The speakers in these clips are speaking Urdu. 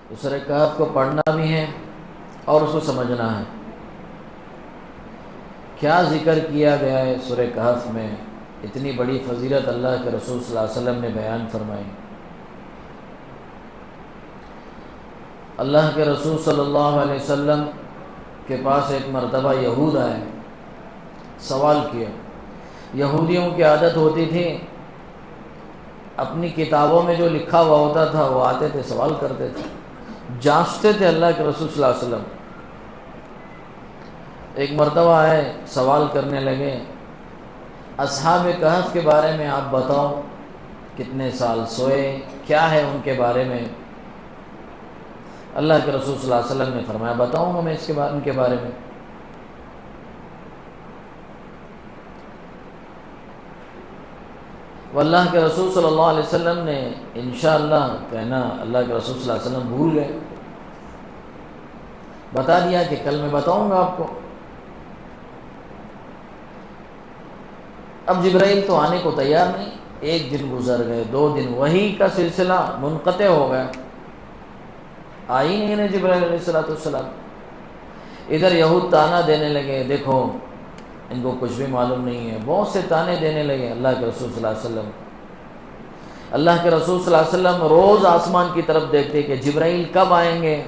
تو سورہ کہف کو پڑھنا بھی ہے اور اس کو سمجھنا ہے۔ کیا ذکر کیا گیا ہے سورہ کہف میں، اتنی بڑی فضیلت اللہ کے رسول صلی اللہ علیہ وسلم نے بیان فرمائی۔ اللہ کے رسول صلی اللہ علیہ وسلم کے پاس ایک مرتبہ یہود آئے، سوال کیا۔ یہودیوں کی عادت ہوتی تھی، اپنی کتابوں میں جو لکھا ہوا ہوتا تھا وہ آتے تھے، سوال کرتے تھے، جانچتے تھے اللہ کے رسول صلی اللہ علیہ وسلم۔ ایک مرتبہ آئے، سوال کرنے لگے، اصحاب کہف کے بارے میں آپ بتاؤ، کتنے سال سوئے، کیا ہے ان کے بارے میں؟ اللہ کے رسول صلی اللہ علیہ وسلم نے فرمایا بتاؤں گا میں ان کے بارے میں۔ واللہ کے رسول صلی اللہ علیہ وسلم نے انشاءاللہ کہنا اللہ کے رسول صلی اللہ علیہ وسلم بھول گئے، بتا دیا کہ کل میں بتاؤں گا آپ کو۔ اب جبرائیل تو آنے کو تیار نہیں، ایک دن گزر گئے، 2 دن، وحی کا سلسلہ منقطع ہو گیا، آ ہی نہیں رہے جبرائیل علیہ السلام۔ ادھر یہود تانا دینے لگے، دیکھو ان کو کچھ بھی معلوم نہیں ہے، بہت سے تانے دینے لگے اللہ کے رسول صلی اللہ علیہ وسلم۔ اللہ کے رسول صلی اللہ علیہ وسلم روز آسمان کی طرف دیکھتے کہ جبرائیل کب آئیں گے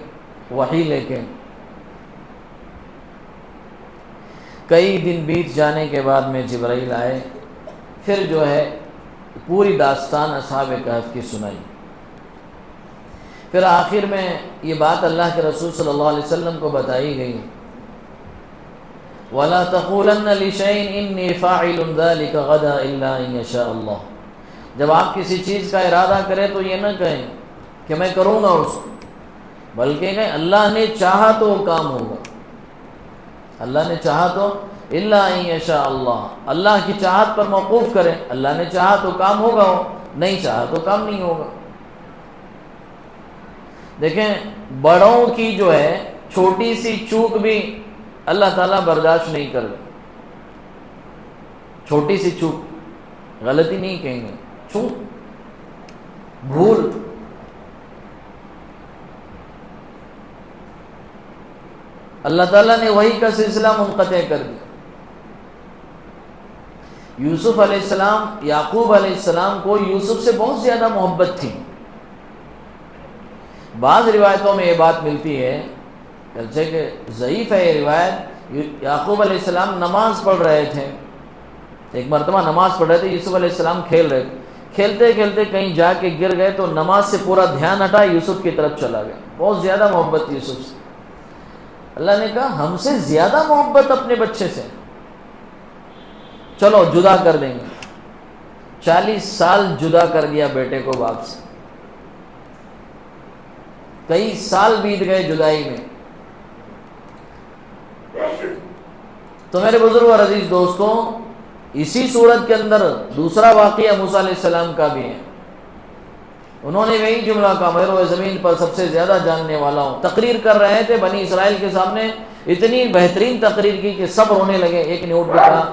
وحی لے کے۔ کئی دن بیت جانے کے بعد میں جبرائیل آئے، پھر جو ہے پوری داستان اصحاب کہف کی سنائی۔ پھر آخر میں یہ بات اللہ کے رسول صلی اللہ علیہ وسلم کو بتائی گئی، وَلَا تَقُولَنَّ لِشَيْءٍ إِنِّي فَاعِلٌ ذَلِكَ غَدًا إِلَّا إِن يَشَاءَ اللَّهُ۔ جب آپ کسی چیز کا ارادہ کریں تو یہ نہ کہیں کہ میں کروں گا اس کو، بلکہ کہیں اللہ نے چاہا تو وہ کام ہوگا، اللہ نے چاہا تو إِلَّا إِن يَشَاءَ اللَّهُ، اللہ کی چاہت پر موقوف کریں، اللہ نے چاہا تو کام ہوگا، نہیں چاہا تو کام نہیں ہوگا۔ دیکھیں بڑوں کی جو ہے چھوٹی سی چوک بھی اللہ تعالیٰ برداشت نہیں کر رہے، چھوٹی سی چوک، غلطی نہیں کہیں گے، چوک، بھول، اللہ تعالیٰ نے وحی کا سلسلہ منقطع کر دیا۔ یوسف علیہ السلام، یعقوب علیہ السلام کو یوسف سے بہت زیادہ محبت تھی۔ بعض روایتوں میں یہ بات ملتی ہے، جیسے کہ ضعیف ہے یہ روایت، یعقوب علیہ السلام نماز پڑھ رہے تھے، ایک مرتبہ نماز پڑھ رہے تھے، یوسف علیہ السلام کھیل رہے تھے، کھیلتے کھیلتے کہیں جا کے گر گئے تو نماز سے پورا دھیان ہٹا یوسف کی طرف چلا گیا، بہت زیادہ محبت یوسف سے۔ اللہ نے کہا ہم سے زیادہ محبت اپنے بچے سے، چلو جدا کر دیں گے۔ 40 سال جدا کر دیا بیٹے کو باپ سے، کئی سال بیت گئے جدائی میں۔ تو میرے بزرگ اور عزیز دوستوں، اسی صورت کے اندر دوسرا واقعہ موسیٰ علیہ السلام کا بھی ہے۔ انہوں نے وہی جملہ کہا، میں روئے زمین پر سب سے زیادہ جاننے والا ہوں۔ تقریر کر رہے تھے بنی اسرائیل کے سامنے، اتنی بہترین تقریر کی کہ سب رونے لگے۔ ایک نے اٹھ کے کہا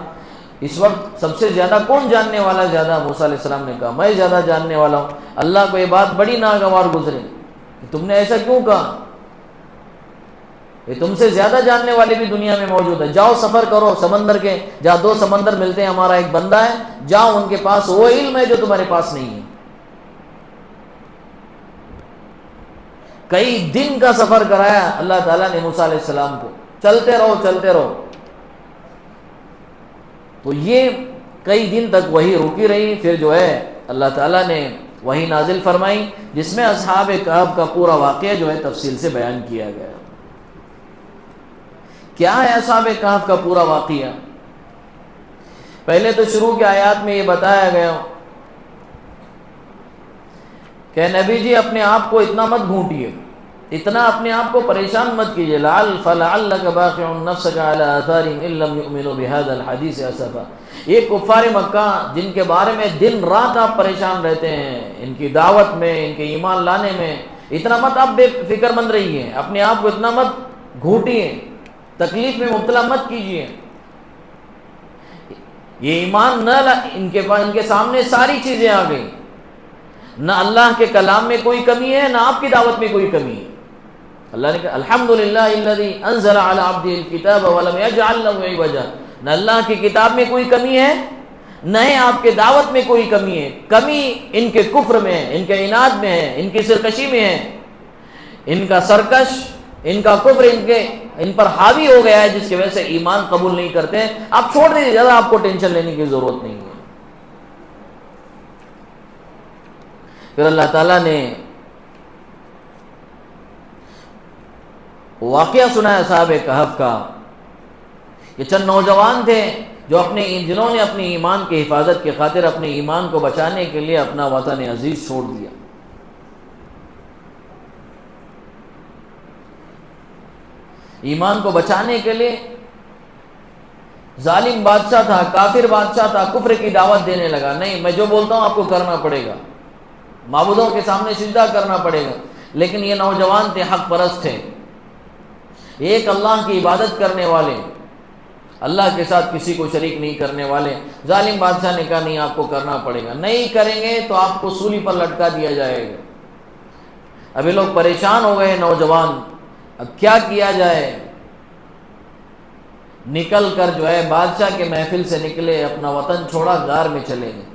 اس وقت سب سے زیادہ کون جاننے والا زیادہ؟ موسیٰ علیہ السلام نے کہا میں زیادہ جاننے والا ہوں۔ اللہ کو یہ بات بڑی ناگوار گزری کہ تم نے ایسا کیوں کہا؟ یہ تم سے زیادہ جاننے والے بھی دنیا میں موجود ہیں، جاؤ سفر کرو سمندر کے، جہاں 2 سمندر ملتے ہیں، ہمارا ایک بندہ ہے، جاؤ ان کے پاس وہ علم ہے جو تمہارے پاس نہیں ہے۔ کئی دن کا سفر کرایا اللہ تعالیٰ نے موسیٰ علیہ السلام کو، چلتے رہو چلتے رہو۔ تو یہ کئی دن تک وہی رکی رہی، پھر جو ہے اللہ تعالیٰ نے وہی نازل فرمائی جس میں اصحاب کہف کا پورا واقعہ جو ہے تفصیل سے بیان کیا گیا۔ کیا ہے اصحاب کہف کا پورا واقعہ؟ پہلے تو شروع کے آیات میں یہ بتایا گیا کہ نبی جی اپنے آپ کو اتنا مت گھونٹیے، اتنا اپنے آپ کو پریشان مت کیجیے، فَلَعَلَّكَ بَاخِعٌ نَفْسَكَ عَلَىٰ آثَارِهِمْ إِن لَّمْ يُؤْمِنُوا بِهَٰذَا الْحَدِيثِ أَسَفًا۔ یہ کفار مکہ جن کے بارے میں دن رات آپ پریشان رہتے ہیں، ان کی دعوت میں، ان کے ایمان لانے میں، اتنا مت آپ بے فکر مند رہیے، اپنے آپ کو اتنا مت گھونٹیے، تکلیف میں مبتلا مت کیجیے۔ یہ ایمان نہ ان کے سامنے ساری چیزیں آ گئی، نہ اللہ کے کلام میں کوئی کمی ہے، نہ آپ کی دعوت میں کوئی کمی ہے، اللہ نے کہا الحمدللہ الذی انزل علی عبدہ الکتاب ولم یجعل لہ عوجا، نہ اللہ کی کتاب میں کوئی کمی ہے نہ ہے آپ کے دعوت میں کوئی کمی ہے. کمی ان کے کفر میں ہے، ان کے عناد میں ہے، ان کی سرکشی میں ہے. ان کا سرکش، ان کا کفر ان پر حاوی ہو گیا ہے، جس کی وجہ سے ایمان قبول نہیں کرتے ہیں. آپ چھوڑ دیجیے، زیادہ آپ کو ٹینشن لینے کی ضرورت نہیں ہے. پھر اللہ تعالیٰ نے واقعہ سنا ہے صاحب کہف کا، کہ چند نوجوان تھے جنہوں نے اپنی ایمان کی حفاظت کی خاطر اپنے ایمان کو بچانے کے لیے اپنا وطن عزیز چھوڑ دیا. ایمان کو بچانے کے لیے ظالم بادشاہ تھا، کافر بادشاہ تھا، کفر کی دعوت دینے لگا، نہیں میں جو بولتا ہوں آپ کو کرنا پڑے گا، معبودوں کے سامنے سجدہ کرنا پڑے گا. لیکن یہ نوجوان تھے، حق پرست تھے، ایک اللہ کی عبادت کرنے والے، اللہ کے ساتھ کسی کو شریک نہیں کرنے والے. ظالم بادشاہ نے کہا نہیں آپ کو کرنا پڑے گا، نہیں کریں گے تو آپ کو سولی پر لٹکا دیا جائے گا. ابھی لوگ پریشان ہو گئے نوجوان، اب کیا کیا جائے. نکل کر جو ہے بادشاہ کے محفل سے نکلے، اپنا وطن چھوڑا، غار میں چلے گئے.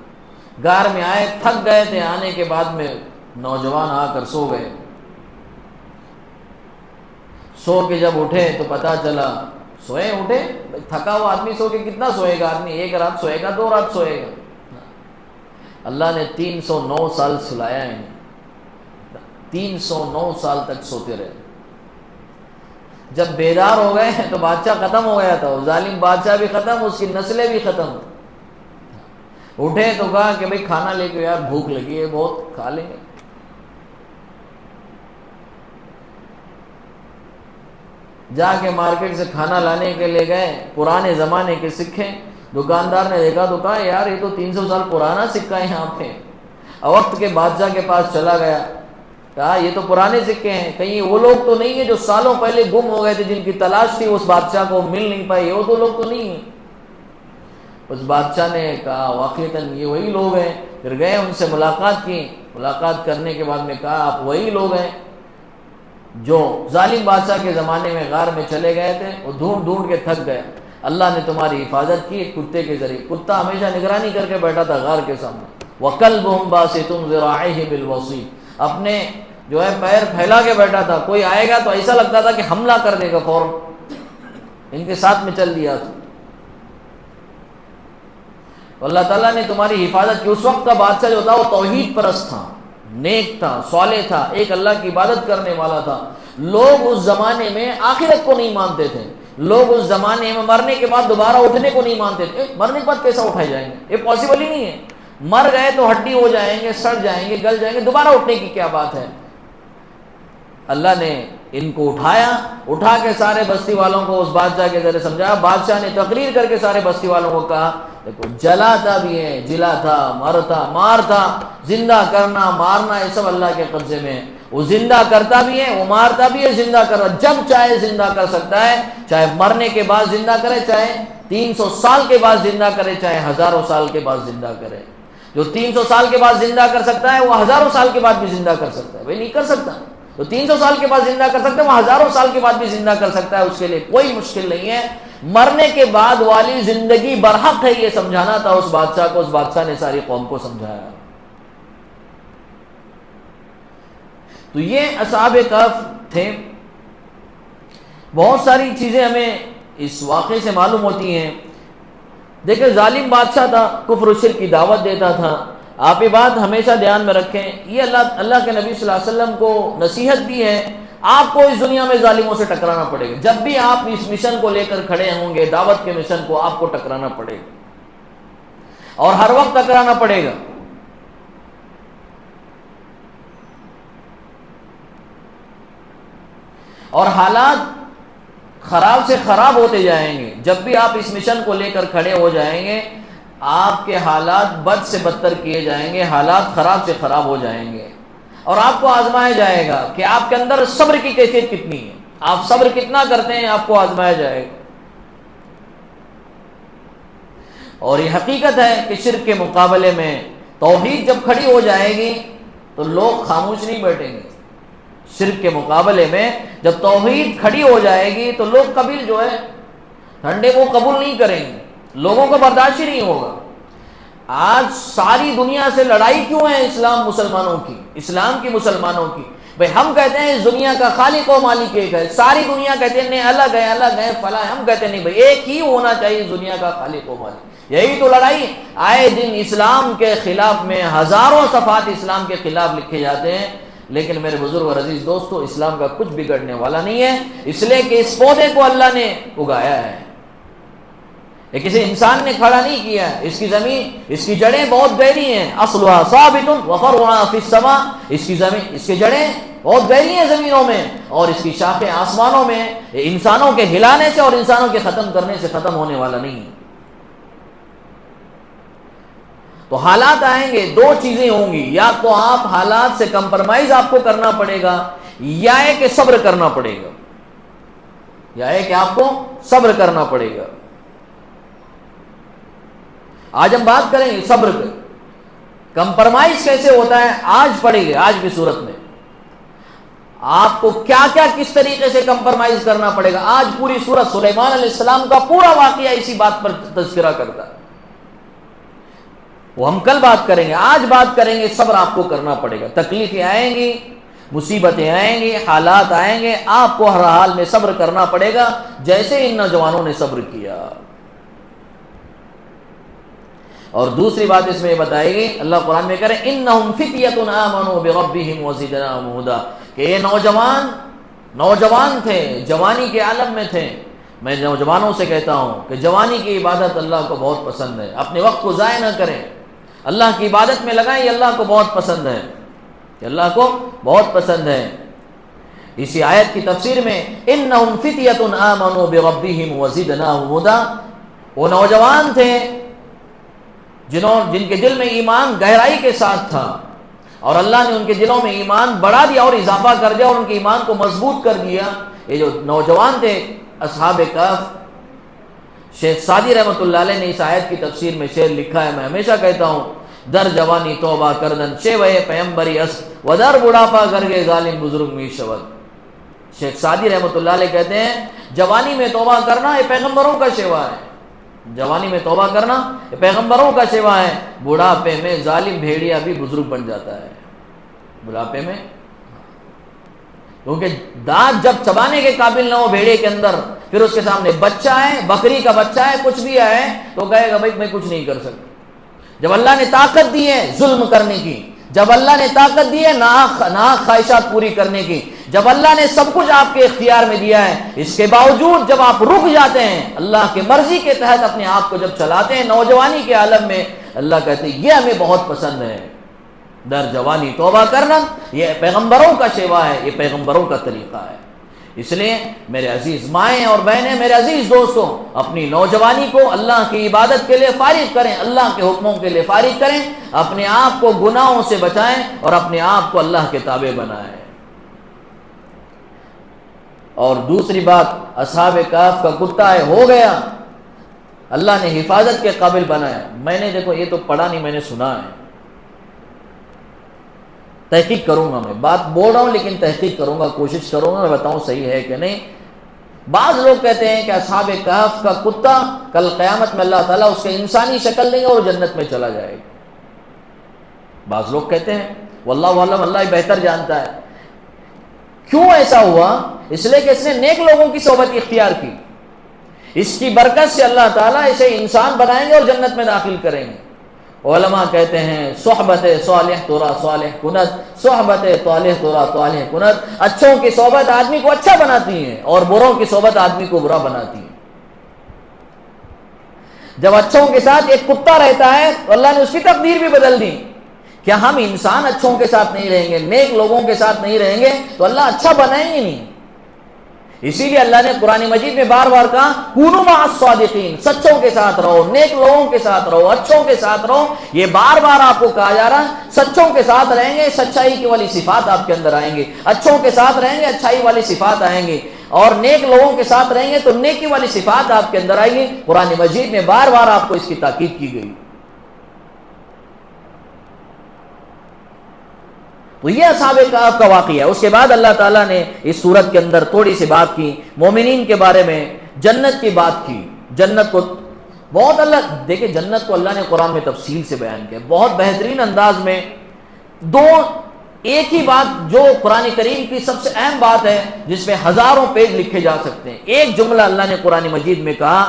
غار میں آئے، تھک گئے تھے، آنے کے بعد میں نوجوان آ کر سو گئے. سو کے جب اٹھے تو پتا چلا، سوئے اٹھے، تھکا ہوا آدمی سو کے کتنا سوئے گا آدمی؟ 1 رات سوئے گا، 2 رات سوئے گا. اللہ نے 309 سال سلایا ہے، 309 سال تک سوتے رہے. جب بیدار ہو گئے تو بادشاہ ختم ہو گیا تھا، ظالم بادشاہ بھی ختم، اس کی نسلیں بھی ختم. اٹھے تو کہا کہ بھئی کھانا لے کے یار، بھوک لگی ہے بہت، کھا لیں گے. جا کے مارکیٹ سے کھانا لانے کے لیے گئے، پرانے زمانے کے سکے. دکاندار نے دیکھا تو کہا یار یہ تو 300 سال پرانا سکہ ہے یہاں پہ. وقت کے بادشاہ کے پاس چلا گیا، کہا یہ تو پرانے سکے ہیں، کہیں وہ لوگ تو نہیں ہیں جو سالوں پہلے گم ہو گئے تھے، جن کی تلاش تھی اس بادشاہ کو مل نہیں پائی، وہ تو لوگ تو نہیں ہیں. اس بادشاہ نے کہا واقعتاً یہ وہی لوگ ہیں. پھر گئے ان سے ملاقات کی، ملاقات کرنے کے بعد میں کہا آپ وہی لوگ ہیں جو ظالم بادشاہ کے زمانے میں غار میں چلے گئے تھے، وہ ڈھونڈ ڈھونڈ کے تھک گئے. اللہ نے تمہاری حفاظت کی کتے کے ذریعے. کتا ہمیشہ نگرانی کر کے بیٹھا تھا غار کے سامنے. وَكَلْبُهُمْ بَاسِطٌ ذِرَاعَيْهِ بِالْوَصِيدِ، اپنے جو ہے پیر پھیلا کے بیٹھا تھا. کوئی آئے گا تو ایسا لگتا تھا کہ حملہ کر دے گا، فوراً ان کے ساتھ میں چل دیا تھا. اللہ تعالیٰ نے تمہاری حفاظت کی. اس وقت کا بادشاہ جو تھا وہ توحید پرست تھا، نیک تھا، صالح تھا، ایک اللہ کی عبادت کرنے والا تھا. لوگ اس زمانے میں آخرت کو نہیں مانتے تھے. لوگ اس زمانے میں مرنے کے بعد دوبارہ اٹھنے کو نہیں مانتے تھے. مرنے کے بعد کیسا اٹھائے جائیں گے؟ یہ پاسبل ہی نہیں ہے. مر گئے تو ہڈی ہو جائیں گے، سڑ جائیں گے، گل جائیں گے، دوبارہ اٹھنے کی کیا بات ہے؟ اللہ نے ان کو اٹھایا، اٹھا کے سارے بستی والوں کو اس بادشاہ کے ذریعے سمجھایا. بادشاہ نے تقریر کر کے سارے بستی والوں کو کہا دیکھو جلاتا بھی ہے، جلا تھا، مرتا مار تھا، زندہ کرنا مارنا یہ سب اللہ کے قبضے میں ہے. وہ زندہ کرتا بھی ہے، وہ مارتا بھی ہے، زندہ کر رہا، جب چاہے زندہ کر سکتا ہے. چاہے مرنے کے بعد زندہ کرے، چاہے 300 سال کے بعد زندہ کرے، چاہے ہزاروں سال کے بعد زندہ کرے. جو 300 سال کے بعد زندہ کر سکتا ہے وہ ہزاروں سال کے بعد بھی زندہ کر سکتا ہے. وہ نہیں کر سکتا تو 300 سال کے بعد زندہ کر سکتا ہے، وہ ہزاروں سال کے بعد بھی زندہ کر سکتا ہے. اس کے لیے کوئی مشکل نہیں ہے. مرنے کے بعد والی زندگی برحق ہے، یہ سمجھانا تھا اس بادشاہ کو. اس بادشاہ نے ساری قوم کو سمجھایا. تو یہ اصحاب کہف تھے. بہت ساری چیزیں ہمیں اس واقعے سے معلوم ہوتی ہیں. دیکھیں ظالم بادشاہ تھا، کفر و شرک کی دعوت دیتا تھا. آپ یہ بات ہمیشہ دھیان میں رکھیں. یہ اللہ کے نبی صلی اللہ علیہ وسلم کو نصیحت بھی ہے. آپ کو اس دنیا میں ظالموں سے ٹکرانا پڑے گا. جب بھی آپ اس مشن کو لے کر کھڑے ہوں گے، دعوت کے مشن کو، آپ کو ٹکرانا پڑے گا، اور ہر وقت ٹکرانا پڑے گا. اور حالات خراب سے خراب ہوتے جائیں گے. جب بھی آپ اس مشن کو لے کر کھڑے ہو جائیں گے، آپ کے حالات بد سے بدتر کیے جائیں گے، حالات خراب سے خراب ہو جائیں گے. اور آپ کو آزمایا جائے گا کہ آپ کے اندر صبر کی کیفیت کتنی ہے، آپ صبر کتنا کرتے ہیں، آپ کو آزمایا جائے گا. اور یہ حقیقت ہے کہ شرک کے مقابلے میں توحید جب کھڑی ہو جائے گی تو لوگ خاموش نہیں بیٹھیں گے. شرک کے مقابلے میں جب توحید کھڑی ہو جائے گی تو لوگ قبیل جو ہے ٹھنڈے کو قبول نہیں کریں گے، لوگوں کو برداشت ہی نہیں ہوگا۔ آج ساری دنیا سے لڑائی کیوں ہے اسلام مسلمانوں کی، اسلام کی مسلمانوں کی؟ بھئی ہم کہتے ہیں اس دنیا کا خالق و مالک ایک ہے، ساری دنیا کہتے ہیں نہیں الگ ہے فلاں، ہم کہتے ہیں نہیں بھئی ایک ہی ہونا چاہیے اس دنیا کا خالق و مالک۔ یہی تو لڑائی آئے دن اسلام کے خلاف میں ہزاروں صفحات اسلام کے خلاف لکھے جاتے ہیں، لیکن میرے بزرگ اور عزیز دوستو اسلام کا کچھ بگڑنے والا نہیں ہے، اس لیے کہ اس پودے کو اللہ نے اگایا ہے، یہ کسی انسان نے کھڑا نہیں کیا ہے۔ اس کی زمین، اس کی جڑیں بہت گہری ہیں، اصلها ثابت وفرعها فی السماء، اس کی زمین، اس کی جڑیں بہت گہری ہیں زمینوں میں اور اس کی شاخیں آسمانوں میں، یہ انسانوں کے ہلانے سے اور انسانوں کے ختم کرنے سے ختم ہونے والا نہیں ہے۔ تو حالات آئیں گے، دو چیزیں ہوں گی، یا تو آپ حالات سے کمپرمائز آپ کو کرنا پڑے گا، یا ہے کہ صبر کرنا پڑے گا، یا ہے کہ آپ کو صبر کرنا پڑے گا۔ آج ہم بات کریں گے صبر پہ، کمپرمائز کیسے ہوتا ہے آج پڑھیں گے۔ آج کی صورت میں آپ کو کیا کیا کس طریقے سے کمپرمائز کرنا پڑے گا، آج پوری صورت سلیمان علیہ السلام کا پورا واقعہ اسی بات پر تذکرہ کرتا ہے، وہ ہم کل بات کریں گے۔ آج بات کریں گے صبر آپ کو کرنا پڑے گا، تکلیفیں آئیں گی، مصیبتیں آئیں گی، حالات آئیں گے، آپ کو ہر حال میں صبر کرنا پڑے گا جیسے ان نوجوانوں نے صبر کیا۔ اور دوسری بات اس میں یہ بتائے گی، اللہ قرآن میں کہہ رہے ہیں انہم فتیۃ آمنوا بربہم وزدناہم ھدی، کہ یہ نوجوان تھے، جوانی کے عالم میں تھے۔ میں نوجوانوں سے کہتا ہوں کہ جوانی کی عبادت اللہ کو بہت پسند ہے، اپنے وقت کو ضائع نہ کریں، اللہ کی عبادت میں لگائیں، یہ اللہ کو بہت پسند ہے، یہ اللہ کو بہت پسند ہے۔ اسی آیت کی تفسیر میں انہم فتیۃ آمنوا بربہم وزدناہم ھدی، وہ نوجوان تھے جن کے دل میں ایمان گہرائی کے ساتھ تھا اور اللہ نے ان کے دلوں میں ایمان بڑھا دیا اور اضافہ کر دیا اور ان کے ایمان کو مضبوط کر دیا۔ یہ جو نوجوان تھے اصحاب کہف، شیخ سعدی رحمۃ اللہ علیہ نے اس آیت کی تفسیر میں شعر لکھا ہے، میں ہمیشہ کہتا ہوں، در جوانی توبہ کردن شیوہ پیمبری اس و در بڑھاپا گرگے ظالم بزرگ می شود۔ شیخ سعدی رحمۃ اللہ علیہ کہتے ہیں جوانی میں توبہ کرنا یہ پیغمبروں کا شیوا ہے، جوانی میں توبہ کرنا یہ پیغمبروں کا شیوا ہے، بڑھاپے میں ظالم بھیڑیا بھی بزرگ بن جاتا ہے، بڑھاپے میں، کیونکہ دانت جب چبانے کے قابل نہ ہو بھیڑے کے اندر، پھر اس کے سامنے بچہ ہے، بکری کا بچہ ہے، کچھ بھی ہے تو کہے گا بھائی میں کچھ نہیں کر سکتا۔ جب اللہ نے طاقت دی ہے ظلم کرنے کی، جب اللہ نے طاقت دی ہے ناحق خواہشات پوری کرنے کی، جب اللہ نے سب کچھ آپ کے اختیار میں دیا ہے، اس کے باوجود جب آپ رک جاتے ہیں، اللہ کی مرضی کے تحت اپنے آپ کو جب چلاتے ہیں نوجوانی کے عالم میں، اللہ کہتے ہیں یہ ہمیں بہت پسند ہے، در جوانی توبہ کرنا یہ پیغمبروں کا شیوا ہے، یہ پیغمبروں کا طریقہ ہے۔ اس لیے میرے عزیز مائیں اور بہنیں، میرے عزیز دوستوں، اپنی نوجوانی کو اللہ کی عبادت کے لیے فارغ کریں، اللہ کے حکموں کے لیے فارغ کریں، اپنے آپ کو گناہوں سے بچائیں اور اپنے آپ کو اللہ کے تابع بنائیں۔ اور دوسری بات، اصحاب کہف کا کتا ہے ہو گیا، اللہ نے حفاظت کے قابل بنایا۔ میں نے دیکھو یہ تو پڑھا نہیں، میں نے سنا ہے، تحقیق کروں گا، میں بات بول رہا ہوں لیکن تحقیق کروں گا، کوشش کروں گا، میں بتاؤں صحیح ہے کہ نہیں۔ بعض لوگ کہتے ہیں کہ اصحاب کہف کا کتا کل قیامت میں اللہ تعالیٰ اس کے انسانی شکل دیں گے اور جنت میں چلا جائے گا، بعض لوگ کہتے ہیں، واللہ اعلم، اللہ ہی بہتر جانتا ہے۔ کیوں ایسا ہوا؟ اس لیے کہ اس نے نیک لوگوں کی صحبت اختیار کی، اس کی برکت سے اللہ تعالیٰ اسے انسان بنائیں گے اور جنت میں داخل کریں گے۔ علماء کہتے ہیں صحبت صالح ترا صالح کنت، صحبت طالح ترا طالح کنت، اچھوں کی صحبت آدمی کو اچھا بناتی ہے اور بروں کی صحبت آدمی کو برا بناتی ہے۔ جب اچھوں کے ساتھ ایک کتا رہتا ہے تو اللہ نے اس کی تقدیر بھی بدل دی، کیا ہم انسان اچھوں کے ساتھ نہیں رہیں گے، نیک لوگوں کے ساتھ نہیں رہیں گے تو اللہ اچھا بنائیں گے نہیں۔ اسی لیے اللہ نے قرآن مجید میں بار بار کہا کونوا مع الصادقین، سچوں کے ساتھ رہو، نیک لوگوں کے ساتھ رہو، اچھوں کے ساتھ رہو، یہ بار بار آپ کو کہا جا رہا، سچوں کے ساتھ رہیں گے سچائی کی والی صفات آپ کے اندر آئیں گے، اچھوں کے ساتھ رہیں گے اچھائی والی صفات آئیں گی، اور نیک لوگوں کے ساتھ رہیں گے تو نیکی والی صفات آپ کے اندر آئیں گی۔ قرآن مجید میں بار بار آپ کو اس کی تاکید کی گئی۔ تو یہ اصحاب کہف کا واقعہ ہے۔ اس کے بعد اللہ تعالیٰ نے اس سورت کے اندر تھوڑی سی بات کی مومنین کے بارے میں، جنت کی بات کی۔ جنت کو بہت اللہ دیکھیں، جنت کو اللہ نے قرآن میں تفصیل سے بیان کیا، بہت بہترین انداز میں۔ ایک ہی بات جو قرآن کریم کی سب سے اہم بات ہے، جس میں ہزاروں پیج لکھے جا سکتے ہیں، ایک جملہ اللہ نے قرآن مجید میں کہا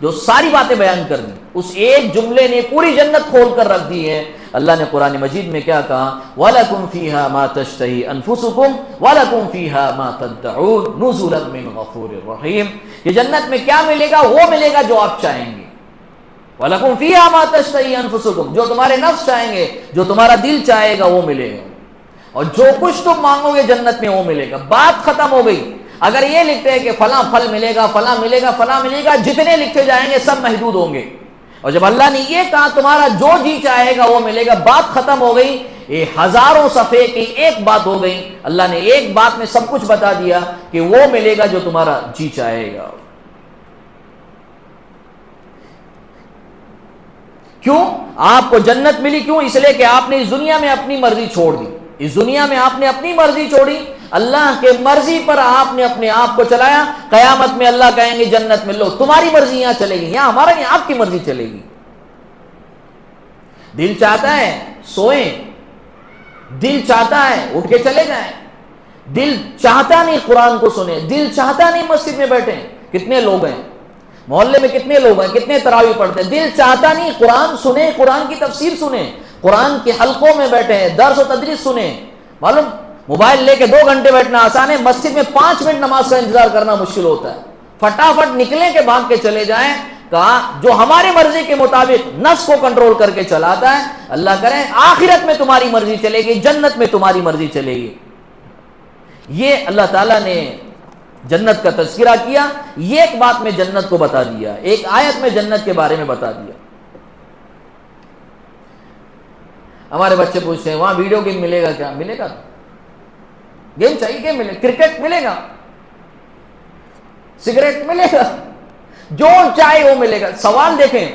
جو ساری باتیں بیان کر دی۔ اس ایک جملے نے پوری جنت کھول کر رکھ دی ہے۔ اللہ نے قرآن مجید میں کیا کہا؟ وَلَكُمْ فِيهَا مَا تَشْتَهِي أَنفُسُكُمْ وَلَكُمْ فِيهَا مَا تَدَّعُونَ نُزُلًا مِّن غَفُورٍ رَحِيمٍ۔ یہ جنت میں کیا ملے گا؟ وہ ملے گا جو آپ چاہیں گے۔ وَلَكُمْ فِيهَا مَا تَشْتَهِي أَنفُسُكُمْ، جو تمہارے نفس چاہیں گے، جو تمہارا دل چاہے گا وہ ملے گا، اور جو کچھ تم مانگو گے جنت میں وہ ملے گا۔ بات ختم ہو گئی۔ اگر یہ لکھتے ہیں کہ فلاں پھل ملے گا، فلاں ملے گا، فلاں ملے گا، جتنے لکھتے جائیں گے سب محدود ہوں گے۔ اور جب اللہ نے یہ کہا تمہارا جو جی چاہے گا وہ ملے گا، بات ختم ہو گئی۔ یہ ہزاروں صفحے کی ایک بات ہو گئی، اللہ نے ایک بات میں سب کچھ بتا دیا کہ وہ ملے گا جو تمہارا جی چاہے گا۔ کیوں آپ کو جنت ملی؟ کیوں؟ اس لیے کہ آپ نے اس دنیا میں اپنی مرضی چھوڑ دی۔ اس دنیا میں آپ نے اپنی مرضی چھوڑی، اللہ کے مرضی پر آپ نے اپنے آپ کو چلایا۔ قیامت میں اللہ کہیں گے جنت میں لو تمہاری مرضی یہاں چلے گی، یہاں ہمارا نہیں، آپ کی مرضی چلے گی۔ دل چاہتا ہے سوئیں، دل چاہتا ہے اٹھ کے چلے جائیں، دل چاہتا نہیں قرآن کو سنیں، دل چاہتا نہیں مسجد میں بیٹھیں۔ کتنے لوگ ہیں محلے میں، کتنے لوگ ہیں، کتنے تراویح پڑھتے ہیں، دل چاہتا نہیں قرآن سنیں، قرآن کی تفسیر سنیں، قرآن کے حلقوں میں بیٹھے ہیں، درس و تدریس سنیں۔ معلوم موبائل لے کے 2 گھنٹے بیٹھنا آسان ہے، مسجد میں 5 منٹ نماز کا انتظار کرنا مشکل ہوتا ہے۔ فٹافٹ نکلیں کہ بھاگ کے چلے جائیں۔ کہا جو ہماری مرضی کے مطابق نفس کو کنٹرول کر کے چلاتا ہے، اللہ کرے آخرت میں تمہاری مرضی چلے گی، جنت میں تمہاری مرضی چلے گی۔ یہ اللہ تعالیٰ نے جنت کا تذکرہ کیا، یہ ایک بات میں جنت کو بتا دیا، ایک آیت میں جنت کے بارے میں بتا دیا۔ ہمارے بچے پوچھتے ہیں وہاں ویڈیو گیم ملے گا کیا؟ ملے گا، گیم چاہیے، گیم ملے، کرکٹ ملے گا، سگریٹ ملے گا، جو چاہے وہ ملے گا۔ سوال دیکھیں،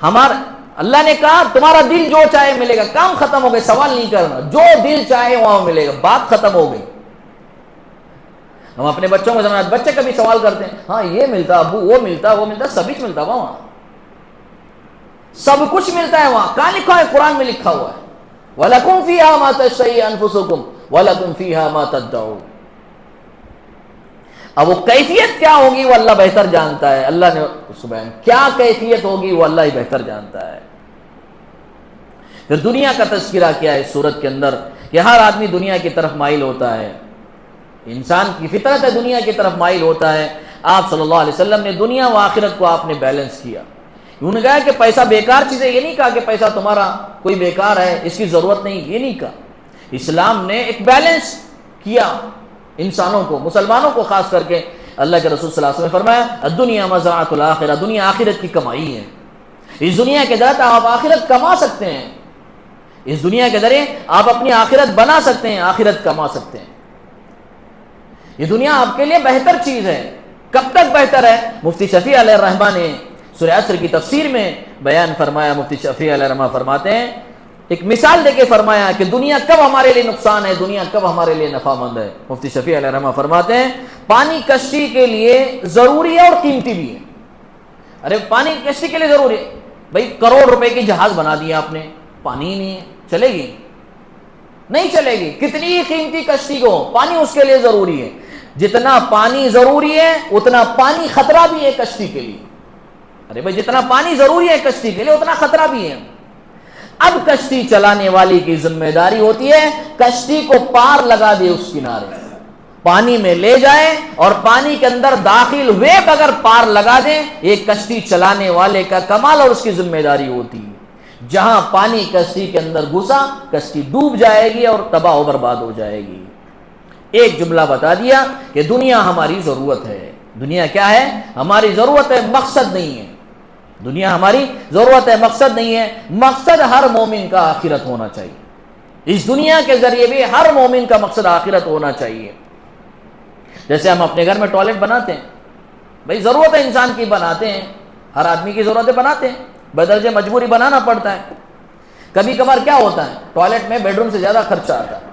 ہمارا اللہ نے کہا تمہارا دل جو چاہے ملے گا، کام ختم ہو گئے، سوال نہیں کرنا، جو دل چاہے وہاں ملے گا، بات ختم ہو گئی۔ ہم اپنے بچوں کو سمجھاتے، بچے کبھی سوال کرتے ہیں ہاں یہ ملتا ابو، وہ ملتا، وہ ملتا، سب کچھ ملتا وہاں، سب کچھ ملتا ہے وہاں۔ کہاں لکھا ہے؟ قرآن میں لکھا ہوا ہے وَلَكُمْ فِيهَا مَا تَشْتَهِي أَنفُسُكُمْ وَلَكُمْ فِيهَا مَا تَدَّعُونَ۔ اب وہ کیفیت کیا ہوگی وہ اللہ بہتر جانتا ہے، اللہ نے اس کو بیان کیا کیفیت ہوگی وہ اللہ ہی بہتر جانتا ہے۔ پھر دنیا کا تذکرہ کیا ہے اس سورت کے اندر کہ ہر آدمی دنیا کی طرف مائل ہوتا ہے، انسان کی فطرت ہے دنیا کی طرف مائل ہوتا ہے۔ آپ صلی اللہ علیہ وسلم نے دنیا و آخرت کو آپ نے بیلنس کیا۔ انہوں نے کہا کہ پیسہ بیکار چیز ہے، یہ نہیں کہا کہ پیسہ تمہارا کوئی بیکار ہے، اس کی ضرورت نہیں، یہ نہیں کہا۔ اسلام نے ایک بیلنس کیا انسانوں کو، مسلمانوں کو خاص کر کے۔ اللہ کے رسول صلی اللہ علیہ وسلم نے فرمایا الدنیا مزرعۃ الآخرہ، دنیا آخرت کی کمائی ہے۔ اس دنیا کے ذریعے آپ آخرت کما سکتے ہیں، اس دنیا کے ذریعے آپ اپنی آخرت بنا سکتے ہیں، آخرت کما سکتے ہیں۔ یہ دنیا آپ کے لیے بہتر چیز ہے۔ کب تک بہتر ہے؟ مفتی شفیع علیہ الرحمہ نے سورہ عصر کی تفسیر میں بیان فرمایا۔ مفتی شفیع علیہ الرحمہ فرماتے ہیں، ایک مثال دے کے فرمایا کہ دنیا کب ہمارے لیے نقصان ہے، دنیا کب ہمارے لیے نفع مند ہے۔ مفتی شفیع علیہ الرحمہ فرماتے ہیں پانی کشتی کے لیے ضروری ہے اور قیمتی بھی ہے۔ ارے پانی کشتی کے لیے ضروری ہے، بھائی کروڑ روپے کی جہاز بنا دیا آپ نے، پانی ہی نہیں ہے، چلے گی؟ نہیں چلے گی۔ کتنی قیمتی کشتی کو، پانی اس کے لیے ضروری ہے۔ جتنا پانی ضروری ہے اتنا پانی خطرہ بھی ہے کشتی کے لیے۔ ارے بھائی جتنا پانی ضروری ہے کشتی کے لیے اتنا خطرہ بھی ہے۔ اب کشتی چلانے والی کی ذمہ داری ہوتی ہے کشتی کو پار لگا دے، اس کنارے پانی میں لے جائے اور پانی کے اندر داخل ہوئے اگر پار لگا دیں، ایک کشتی چلانے والے کا کمال اور اس کی ذمہ داری ہوتی ہے۔ جہاں پانی کشتی کے اندر گھسا کشتی ڈوب جائے گی اور تباہ و برباد ہو جائے گی۔ ایک جملہ بتا دیا کہ دنیا ہماری ضرورت ہے۔ دنیا کیا ہے؟ ہماری ضرورت ہے، مقصد نہیں ہے۔ دنیا ہماری ضرورت ہے، مقصد نہیں ہے۔ مقصد ہر مومن کا آخرت ہونا چاہیے۔ اس دنیا کے ذریعے بھی ہر مومن کا مقصد آخرت ہونا چاہیے۔ جیسے ہم اپنے گھر میں ٹوائلٹ بناتے ہیں، بھائی ضرورت ہے انسان کی، بناتے ہیں، ہر آدمی کی ضرورتیں بناتے ہیں، بدرجہ مجبوری بنانا پڑتا ہے۔ کبھی کبھار کیا ہوتا ہے ٹوائلٹ میں بیڈ روم سے زیادہ خرچہ آتا ہے،